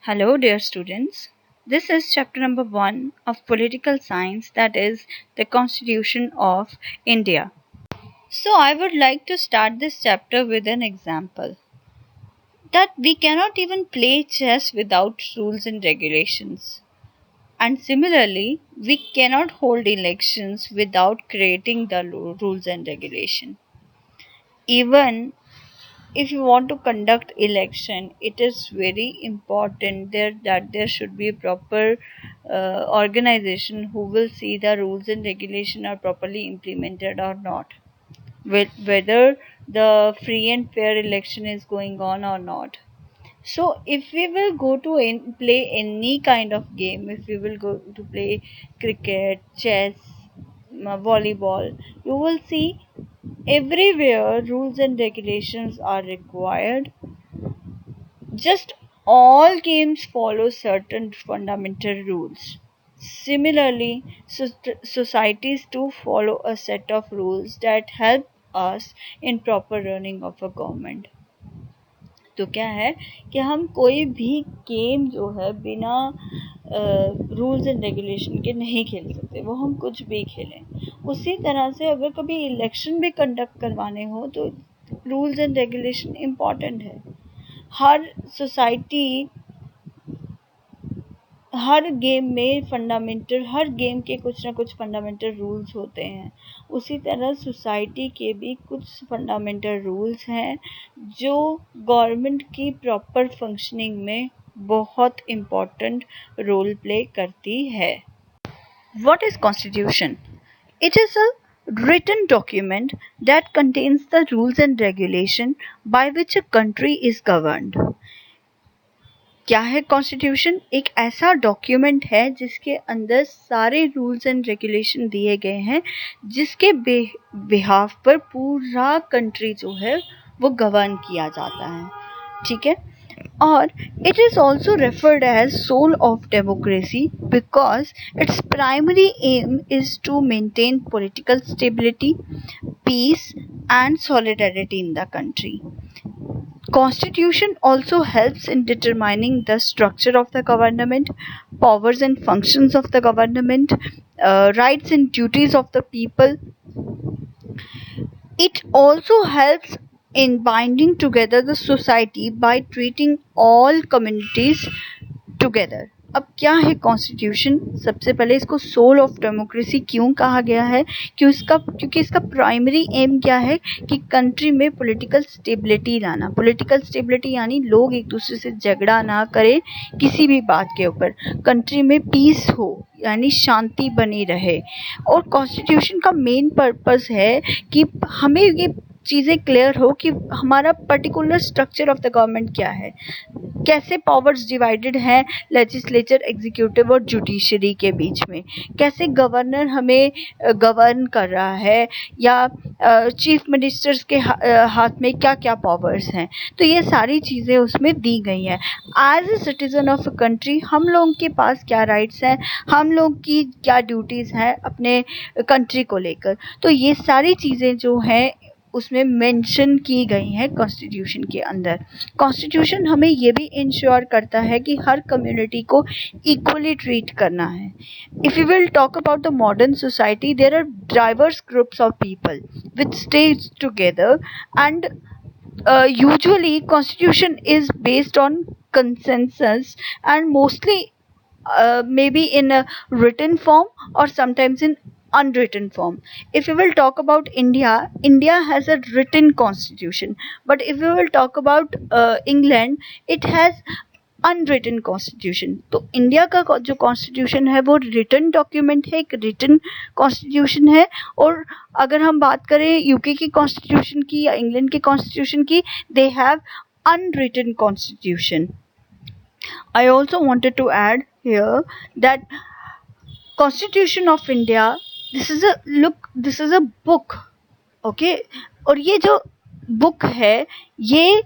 Hello, dear students. This is chapter number 1 of political science, that is, the Constitution of India. So, I would like to start this chapter with an example that we cannot even play chess without rules and regulations. And similarly, we cannot hold elections without creating the rules and regulation. Even if you want to conduct election, it is very important that there should be a proper organization who will see the rules and regulation are properly implemented or not, whether the free and fair election is going on or not. So if we will go to play any kind of game, if we will go to play cricket, chess, volleyball, you will see everywhere rules and regulations are required. Just all games follow certain fundamental rules. Similarly, societies too follow a set of rules that help us in proper running of a government. तो क्या है कि हम कोई भी game जो है बिना रूल्स एंड रेगुलेशन के नहीं खेल सकते, वो हम कुछ भी खेलें। उसी तरह से अगर कभी इलेक्शन भी कंडक्ट करवाने हो तो रूल्स एंड रेगुलेशन इम्पॉर्टेंट है। हर सोसाइटी, हर गेम में हर गेम के कुछ ना कुछ फंडामेंटल रूल्स होते हैं। उसी तरह सोसाइटी के भी कुछ फंडामेंटल रूल्स हैं जो गवर्नमेंट की प्रॉपर फंक्शनिंग में बहुत इम्पोर्टेंट रोल प्ले करती है। What is Constitution? It is a written document that contains the rules and regulation by which a country is governed. क्या है कॉन्स्टिट्यूशन? एक ऐसा डॉक्यूमेंट है जिसके अंदर सारे रूल्स एंड रेगुलेशन दिए गए हैं, जिसके बिहाफ पर पूरा कंट्री जो है वो गवर्न किया जाता है। ठीक है, और it is also referred as soul of democracy because its primary aim is to maintain political stability, peace and solidarity in the country. Constitution also helps in determining the structure of the government, powers and functions of the government, rights and duties of the people. It also helps in binding together the society by treating all communities together. अब क्या है constitution? सबसे पहले इसको soul of democracy क्यों कहा गया है? क्योंकि इसका प्राइमरी एम क्या है कि कंट्री में पॉलिटिकल स्टेबिलिटी लाना। पॉलिटिकल स्टेबिलिटी यानी लोग एक दूसरे से झगड़ा ना करें किसी भी बात के ऊपर, कंट्री में पीस हो यानी शांति बनी रहे। और कॉन्स्टिट्यूशन का मेन पर्पस है कि हमें ये चीज़ें क्लियर हो कि हमारा particular structure of the government क्या है, कैसे पावर्स डिवाइडेड हैं लेजिस्लेचर, एग्जीक्यूटिव और जुडिशरी के बीच में, कैसे गवर्नर हमें गवर्न कर रहा है, या चीफ मिनिस्टर्स के हाथ में क्या क्या पावर्स हैं। तो ये सारी चीज़ें उसमें दी गई हैं। As a citizen of a country हम लोगों के पास क्या राइट्स हैं, हम लोग की क्या ड्यूटीज़ हैं अपने कंट्री को लेकर, तो ये सारी चीज़ें जो हैं उसमें मेंशन की गई हैं कॉन्स्टिट्यूशन के अंदर। कॉन्स्टिट्यूशन हमें ये भी इंश्योर करता है कि हर कम्युनिटी को इक्वली ट्रीट करना है। If you will talk about the modern society, there are diverse groups of people which stage together and usually constitution is based on consensus and mostly maybe in a written form or sometimes in unwritten form. If we will talk about India has a written constitution, but if we will talk about England, it has unwritten constitution. तो India का जो constitution है वो written document है, एक written constitution है। और अगर हम बात करें यूके की कॉन्स्टिट्यूशन की या इंग्लैंड की कॉन्स्टिट्यूशन की, they have unwritten constitution. I also wanted to add here that Constitution of India, this is a book, okay? और ये जो बुक है ये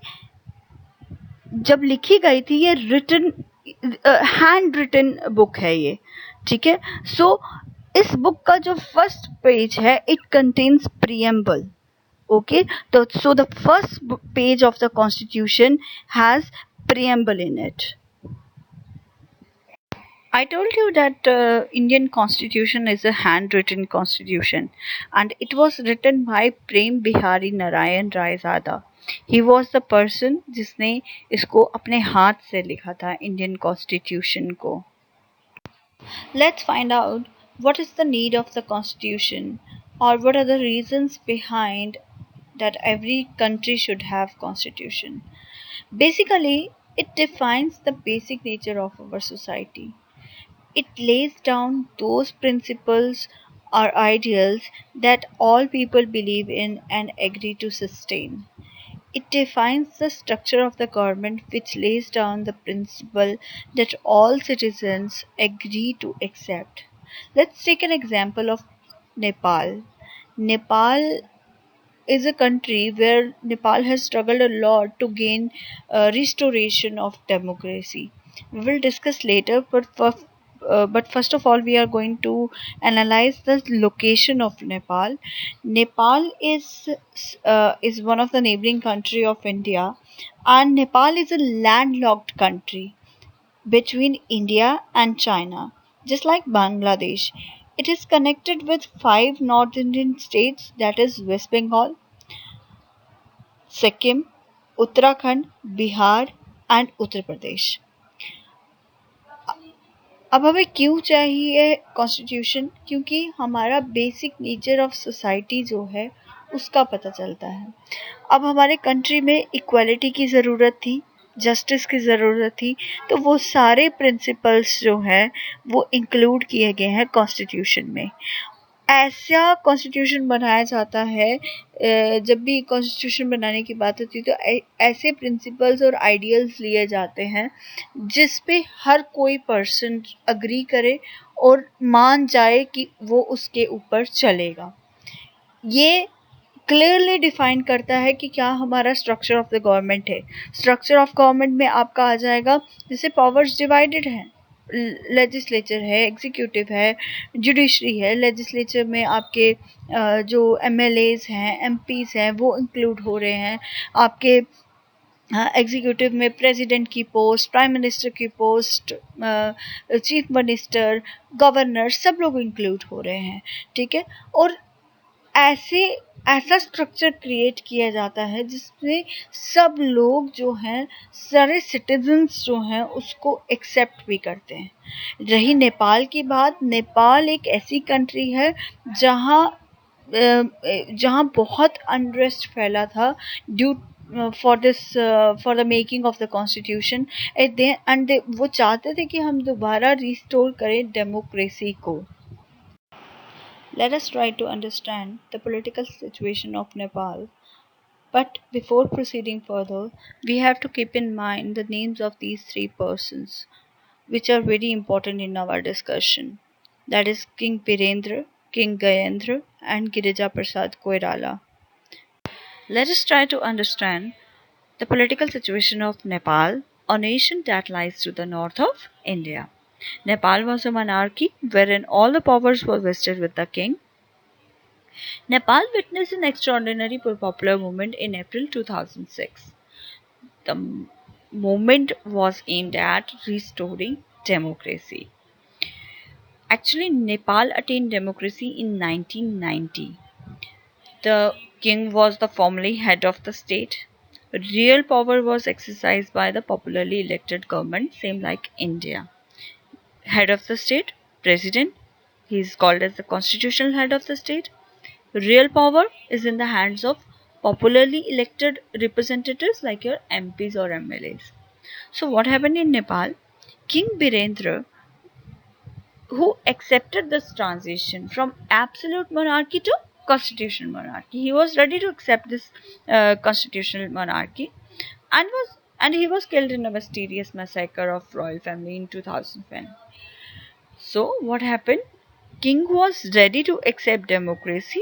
जब लिखी गई थी, ये रिटन हैंड रिटन बुक है ये, ठीक है? सो इस बुक का जो फर्स्ट पेज है, it contains preamble, okay? So the first page of the Constitution has preamble in it. I told you that Indian constitution is a handwritten constitution, and it was written by Prem Bihari Narayan Rai Zada. He was the person जिसने इसको अपने हाथ से लिखा था Indian constitution को. Let's find out what is the need of the constitution, or what are the reasons behind that every country should have constitution. Basically, it defines the basic nature of our society. It lays down those principles or ideals that all people believe in and agree to sustain. It defines the structure of the government, which lays down the principle that all citizens agree to accept. Let's take an example of Nepal. Nepal is a country where Nepal has struggled a lot to gain restoration of democracy. We will discuss later, but first of all, we are going to analyze the location of Nepal. Nepal is one of the neighboring country of India, and Nepal is a landlocked country between India and China, just like Bangladesh. It is connected with five North Indian states, that is West Bengal, Sikkim, Uttarakhand, Bihar and Uttar Pradesh. अब हमें क्यों चाहिए constitution? क्योंकि हमारा basic nature of society जो है उसका पता चलता है. अब हमारे कंट्री में इक्वालिटी की ज़रूरत थी, जस्टिस की ज़रूरत थी, तो वो सारे प्रिंसिपल्स जो हैं वो इंक्लूड किए गए हैं कॉन्स्टिट्यूशन में. ऐसा कॉन्स्टिट्यूशन बनाया जाता है, जब भी कॉन्स्टिट्यूशन बनाने की बात होती है तो ऐसे प्रिंसिपल्स और आइडियल्स लिए जाते हैं जिस पे हर कोई पर्सन अग्री करे और मान जाए कि वो उसके ऊपर चलेगा. ये क्लियरली डिफाइन करता है कि क्या हमारा स्ट्रक्चर ऑफ द गवर्नमेंट है. स्ट्रक्चर ऑफ गवर्नमेंट में आपका आ जाएगा जैसे पावर्स डिवाइडेड हैं. लेजिस्लेचर है, एग्जीक्यूटिव है, जुडिशरी है. लेजिस्लेचर में आपके जो एमएलएज हैं, एमपीज हैं, वो इंक्लूड हो रहे हैं. आपके एग्जीक्यूटिव में प्रेसिडेंट की पोस्ट, प्राइम मिनिस्टर की पोस्ट, चीफ मिनिस्टर, गवर्नर, सब लोग इंक्लूड हो रहे हैं. ठीक है. और ऐसे ऐसा स्ट्रक्चर क्रिएट किया जाता है जिसमें सब लोग जो हैं, सारे सिटीजन्स जो हैं उसको एक्सेप्ट भी करते हैं. रही नेपाल की बात, नेपाल एक ऐसी कंट्री है जहाँ जहाँ बहुत अनरेस्ट फैला था due for the making of the constitution. And वो चाहते थे कि हम दोबारा रिस्टोर करें डेमोक्रेसी को. Let us try to understand the political situation of Nepal. But before proceeding further, we have to keep in mind the names of these three persons, which are very important in our discussion. That is King Birendra, King Gayendra, and Girija Prasad Koirala. Let us try to understand the political situation of Nepal, a nation that lies to the north of India. Nepal was a monarchy wherein all the powers were vested with the king. Nepal witnessed an extraordinary popular movement in April 2006. The movement was aimed at restoring democracy. Actually, Nepal attained democracy in 1990. The king was the formally head of the state. Real power was exercised by the popularly elected government, same like India. Head of the state, president, he is called as the constitutional head of the state. Real power is in the hands of popularly elected representatives like your MPs or MLAs. So what happened in Nepal? King Birendra, who accepted this transition from absolute monarchy to constitutional monarchy, he was ready to accept this constitutional monarchy, and he was killed in a mysterious massacre of royal family in 2010. So what happened? King was ready to accept democracy,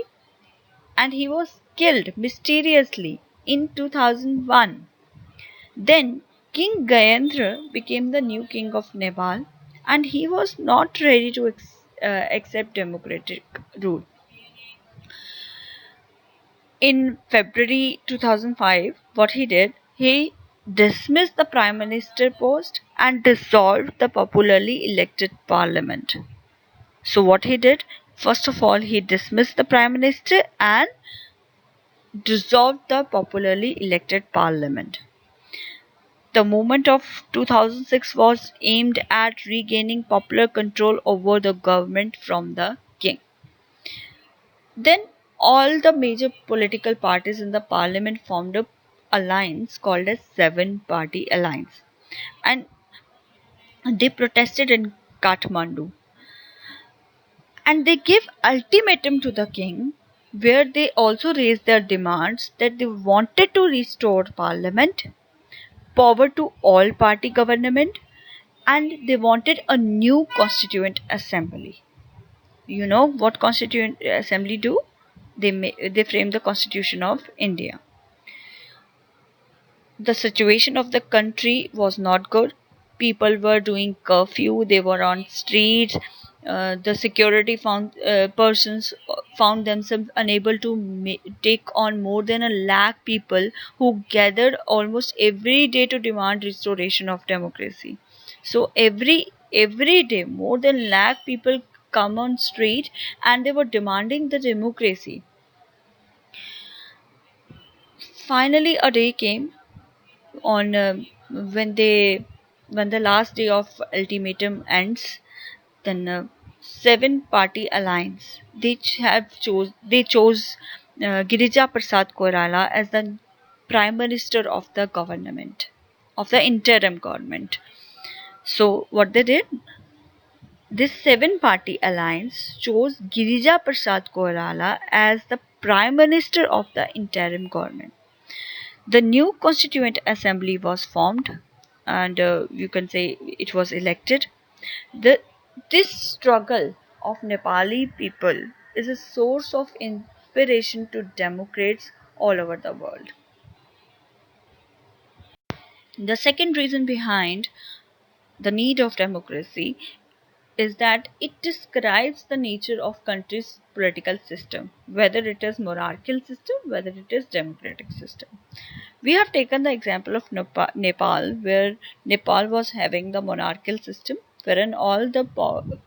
and he was killed mysteriously in 2001. Then King Gayendra became the new king of Nepal, and he was not ready to accept democratic rule. In February 2005, what he did, he dismissed the prime minister post and dissolved the popularly elected parliament. So, what he did? First of all, he dismissed the prime minister and dissolved the popularly elected parliament. The movement of 2006 was aimed at regaining popular control over the government from the king. Then all the major political parties in the parliament formed a alliance called as Seven Party Alliance, and they protested in Kathmandu, and they gave ultimatum to the king where they also raised their demands that they wanted to restore parliament, power to all party government, and they wanted a new constituent assembly. You know what constituent assembly do? They frame the constitution of India. The situation of the country was not good. People were doing curfew, they were on streets. The security found persons found themselves unable to take on more than a lakh people who gathered almost every day to demand restoration of democracy. So every day more than lakh people come on street and they were demanding the democracy. Finally a day came on when they when the last day of ultimatum ends. Then seven party alliance they chose Girija Prasad Koirala as the prime minister of the government, of the interim government. So what they did, this seven party alliance chose Girija Prasad Koirala as the prime minister of the interim government. The new Constituent Assembly was formed, and you can say it was elected. The, this struggle of Nepali people is a source of inspiration to Democrats all over the world. The second reason behind the need of democracy is that it describes the nature of country's political system, whether it is monarchical system, whether it is democratic system. We have taken the example of Nepal, where Nepal was having the monarchical system, wherein all the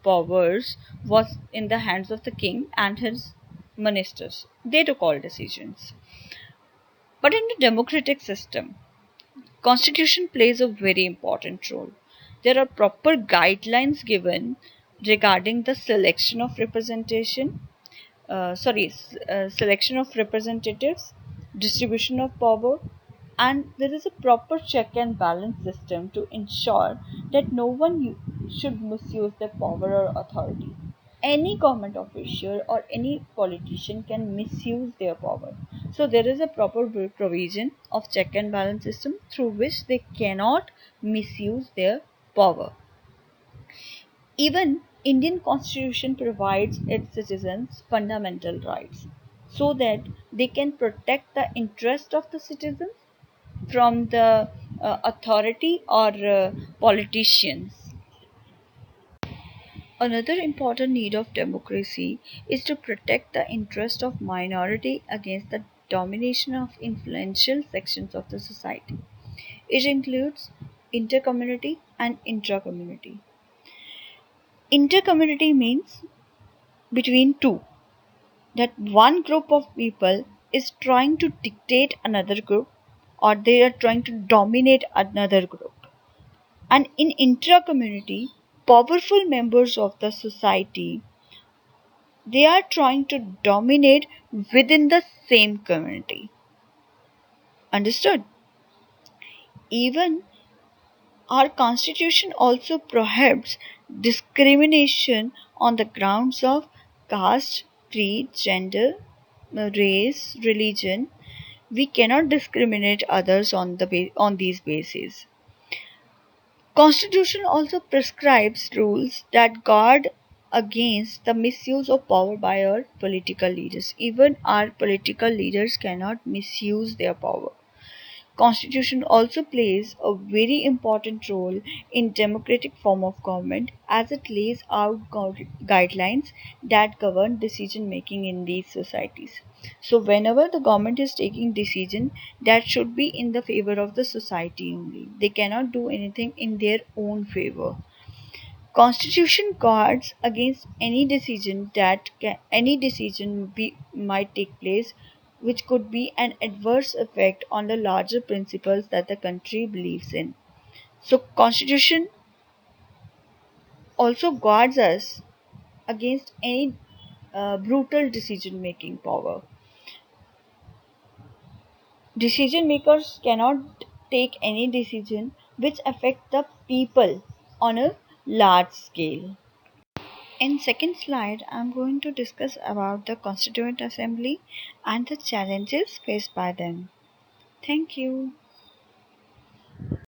powers was in the hands of the king and his ministers. They took all decisions. But in the democratic system, constitution plays a very important role. There are proper guidelines given regarding the selection of representation, selection of representatives, distribution of power, and there is a proper check and balance system to ensure that no one should misuse their power or authority. Any government official or any politician can misuse their power. So there is a proper provision of check and balance system through which they cannot misuse their power. Even Indian constitution provides its citizens fundamental rights so that they can protect the interest of the citizens from the authority or politicians. Another important need of democracy is to protect the interest of minority against the domination of influential sections of the society. It includes intercommunity and intracommunity. Intercommunity means between two, that one group of people is trying to dictate another group or they are trying to dominate another group. And in intra-community, powerful members of the society, they are trying to dominate within the same community. Understood? Even our constitution also prohibits discrimination on the grounds of caste, creed, gender, race, religion. We cannot discriminate others on on these bases. Constitution also prescribes rules that guard against the misuse of power by our political leaders. Even our political leaders cannot misuse their power. Constitution also plays a very important role in democratic form of government as it lays out guidelines that govern decision making in these societies. So whenever the government is taking decision, that should be in the favor of the society only. They cannot do anything in their own favor. Constitution guards against any decision might take place which could be an adverse effect on the larger principles that the country believes in. So Constitution also guards us against any brutal decision making power. Decision makers cannot take any decision which affect the people on a large scale. In second slide, I'm going to discuss about the Constituent Assembly and the challenges faced by them. Thank you.